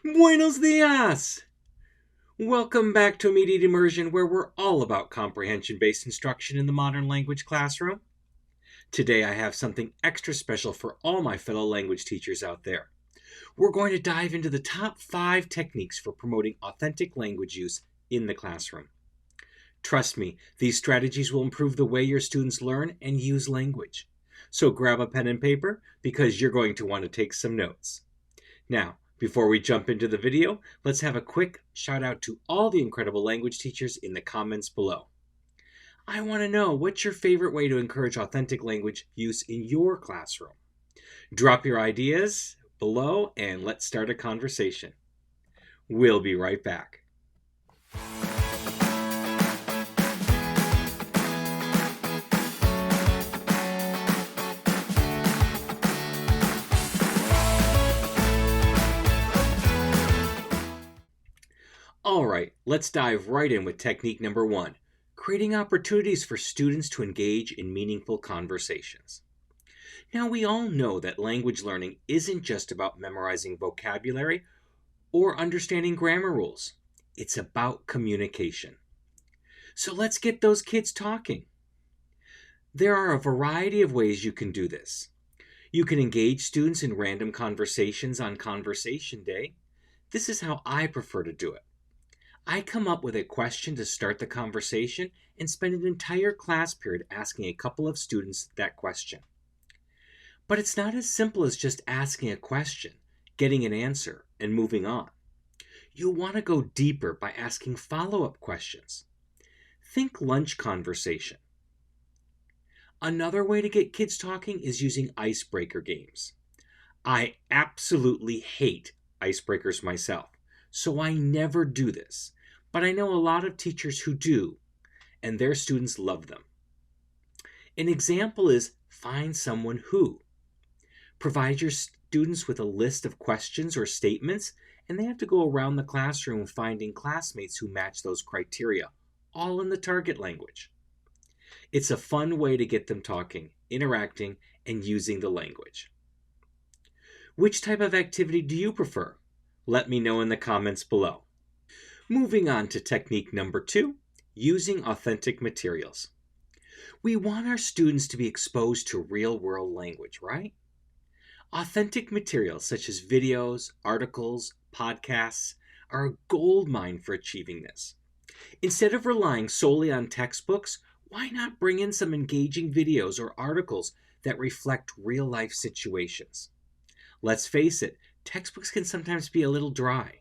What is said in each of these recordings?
Buenos dias! Welcome back to Immediate Immersion, where we're all about comprehension-based instruction in the modern language classroom. Today I have something extra special for all my fellow language teachers out there. We're going to dive into the top 5 techniques for promoting authentic language use in the classroom. Trust me, these strategies will improve the way your students learn and use language. So grab a pen and paper because you're going to want to take some notes. Now, before we jump into the video, let's have a quick shout out to all the incredible language teachers in the comments below. I want to know, what's your favorite way to encourage authentic language use in your classroom? Drop your ideas below and let's start a conversation. We'll be right back. All right, let's dive right in with technique number 1, creating opportunities for students to engage in meaningful conversations. Now, we all know that language learning isn't just about memorizing vocabulary or understanding grammar rules. It's about communication. So let's get those kids talking. There are a variety of ways you can do this. You can engage students in random conversations on Conversation Day. This is how I prefer to do it. I come up with a question to start the conversation and spend an entire class period asking a couple of students that question. But it's not as simple as just asking a question, getting an answer, and moving on. You'll want to go deeper by asking follow-up questions. Think lunch conversation. Another way to get kids talking is using icebreaker games. I absolutely hate icebreakers myself, so I never do this. But I know a lot of teachers who do, and their students love them. An example is Find Someone Who. Provide your students with a list of questions or statements, and they have to go around the classroom finding classmates who match those criteria, all in the target language. It's a fun way to get them talking, interacting, and using the language. Which type of activity do you prefer? Let me know in the comments below. Moving on to technique number 2, using authentic materials. We want our students to be exposed to real-world language, right? Authentic materials such as videos, articles, podcasts are a goldmine for achieving this. Instead of relying solely on textbooks, why not bring in some engaging videos or articles that reflect real-life situations? Let's face it, textbooks can sometimes be a little dry,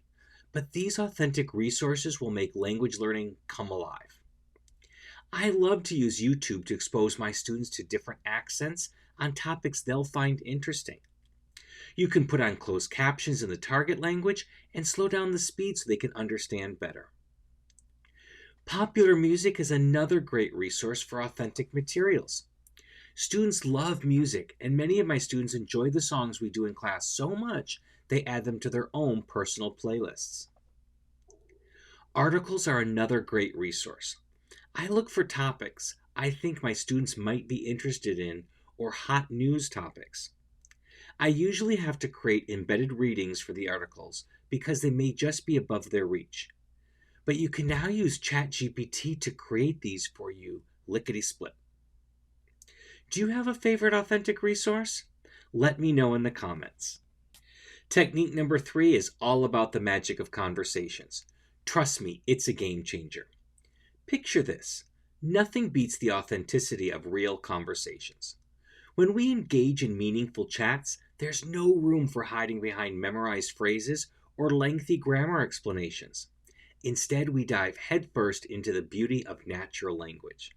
but these authentic resources will make language learning come alive. I love to use YouTube to expose my students to different accents on topics they'll find interesting. You can put on closed captions in the target language and slow down the speed so they can understand better. Popular music is another great resource for authentic materials. Students love music, and many of my students enjoy the songs we do in class so much they add them to their own personal playlists. Articles are another great resource. I look for topics I think my students might be interested in or hot news topics. I usually have to create embedded readings for the articles because they may just be above their reach. But you can now use ChatGPT to create these for you, lickety-split. Do you have a favorite authentic resource? Let me know in the comments. Technique number 3 is all about the magic of conversations. Trust me, it's a game changer. Picture this. Nothing beats the authenticity of real conversations. When we engage in meaningful chats, there's no room for hiding behind memorized phrases or lengthy grammar explanations. Instead, we dive headfirst into the beauty of natural language.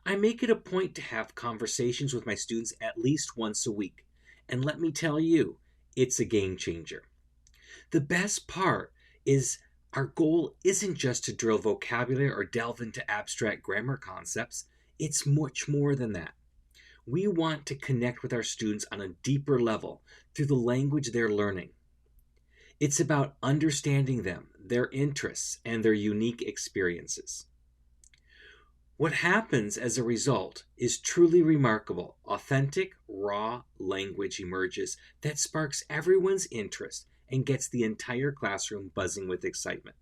I make it a point to have conversations with my students at least once a week, and let me tell you, it's a game changer. The best part is our goal isn't just to drill vocabulary or delve into abstract grammar concepts. It's much more than that. We want to connect with our students on a deeper level through the language they're learning. It's about understanding them, their interests, and their unique experiences. What happens as a result is truly remarkable. Authentic, raw language emerges that sparks everyone's interest and gets the entire classroom buzzing with excitement.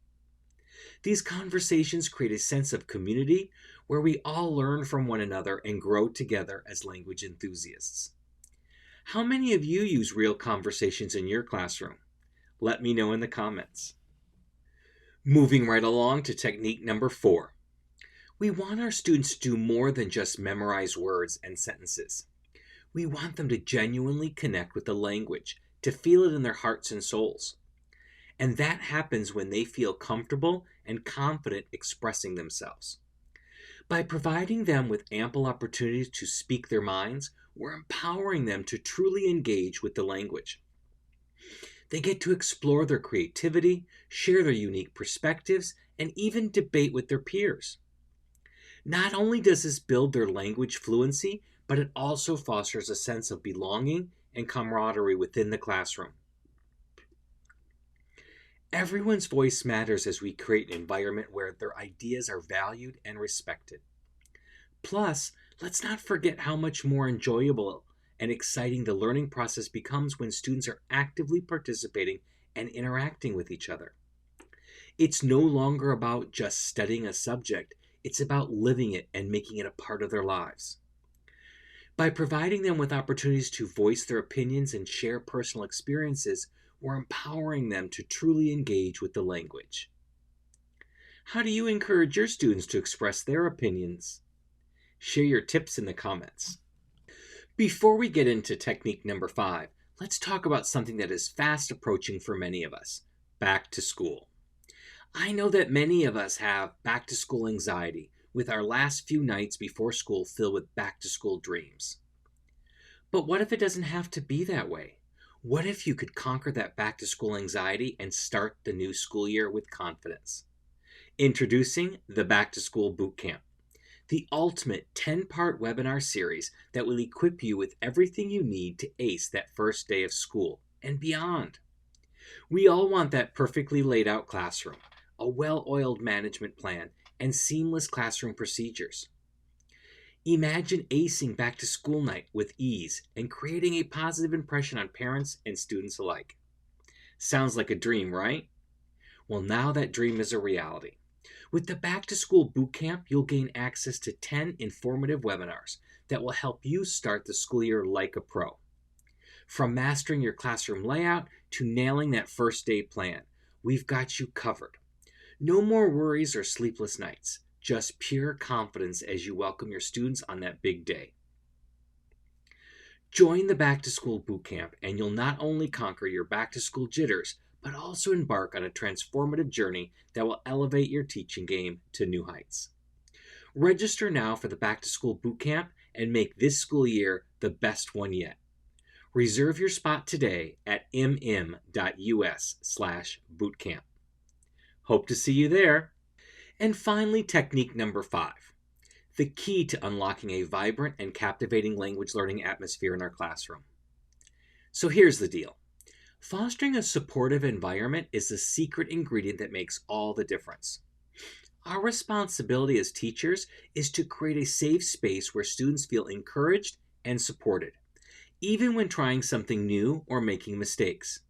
These conversations create a sense of community where we all learn from one another and grow together as language enthusiasts. How many of you use real conversations in your classroom? Let me know in the comments. Moving right along to technique number 4. We want our students to do more than just memorize words and sentences. We want them to genuinely connect with the language, to feel it in their hearts and souls. And that happens when they feel comfortable and confident expressing themselves. By providing them with ample opportunities to speak their minds, we're empowering them to truly engage with the language. They get to explore their creativity, share their unique perspectives, and even debate with their peers. Not only does this build their language fluency, but it also fosters a sense of belonging and camaraderie within the classroom. Everyone's voice matters as we create an environment where their ideas are valued and respected. Plus, let's not forget how much more enjoyable and exciting the learning process becomes when students are actively participating and interacting with each other. It's no longer about just studying a subject, it's about living it and making it a part of their lives. By providing them with opportunities to voice their opinions and share personal experiences, we're empowering them to truly engage with the language. How do you encourage your students to express their opinions? Share your tips in the comments. Before we get into technique number 5, let's talk about something that is fast approaching for many of us: back to school. I know that many of us have back to school anxiety, with our last few nights before school filled with back to school dreams. But what if it doesn't have to be that way? What if you could conquer that back to school anxiety and start the new school year with confidence? Introducing the Back to School Bootcamp, the ultimate 10-part webinar series that will equip you with everything you need to ace that first day of school and beyond. We all want that perfectly laid out classroom, a well-oiled management plan, and seamless classroom procedures. Imagine acing back to school night with ease and creating a positive impression on parents and students alike. Sounds like a dream, right? Well, now that dream is a reality. With the Back to School Bootcamp, you'll gain access to 10 informative webinars that will help you start the school year like a pro. From mastering your classroom layout to nailing that first day plan, we've got you covered. No more worries or sleepless nights, just pure confidence as you welcome your students on that big day. Join the Back to School Bootcamp and you'll not only conquer your back to school jitters, but also embark on a transformative journey that will elevate your teaching game to new heights. Register now for the Back to School Bootcamp and make this school year the best one yet. Reserve your spot today at mm.us/bootcamp. Hope to see you there. And finally, technique number 5, the key to unlocking a vibrant and captivating language learning atmosphere in our classroom. So here's the deal. Fostering a supportive environment is the secret ingredient that makes all the difference. Our responsibility as teachers is to create a safe space where students feel encouraged and supported, even when trying something new or making mistakes.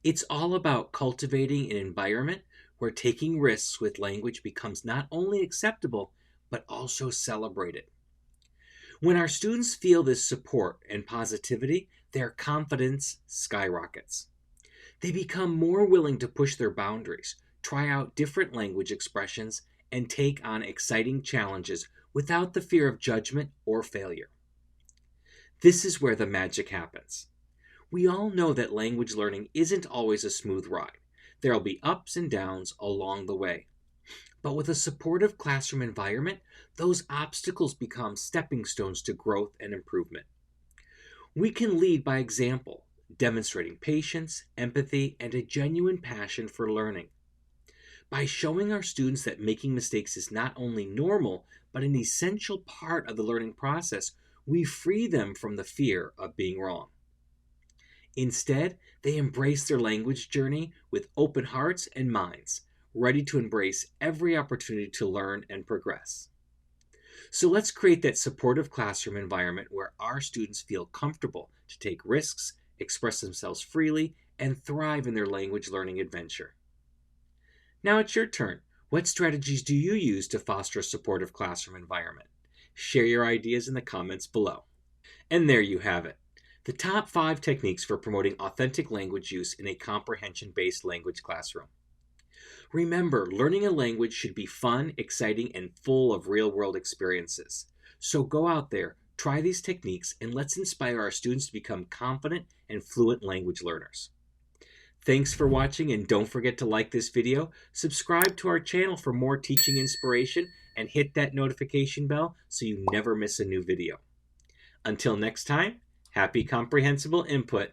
It's all about cultivating an environment where taking risks with language becomes not only acceptable, but also celebrated. When our students feel this support and positivity, their confidence skyrockets. They become more willing to push their boundaries, try out different language expressions, and take on exciting challenges without the fear of judgment or failure. This is where the magic happens. We all know that language learning isn't always a smooth ride. There'll be ups and downs along the way. But with a supportive classroom environment, those obstacles become stepping stones to growth and improvement. We can lead by example, demonstrating patience, empathy, and a genuine passion for learning. By showing our students that making mistakes is not only normal, but an essential part of the learning process, we free them from the fear of being wrong. Instead, they embrace their language journey with open hearts and minds, ready to embrace every opportunity to learn and progress. So let's create that supportive classroom environment where our students feel comfortable to take risks, express themselves freely, and thrive in their language learning adventure. Now it's your turn. What strategies do you use to foster a supportive classroom environment? Share your ideas in the comments below. And there you have it. The top 5 techniques for promoting authentic language use in a comprehension-based language classroom. Remember, learning a language should be fun, exciting, and full of real-world experiences. So go out there, try these techniques, and let's inspire our students to become confident and fluent language learners. Thanks for watching, and don't forget to like this video, subscribe to our channel for more teaching inspiration, and hit that notification bell so you never miss a new video. Until next time, happy comprehensible input.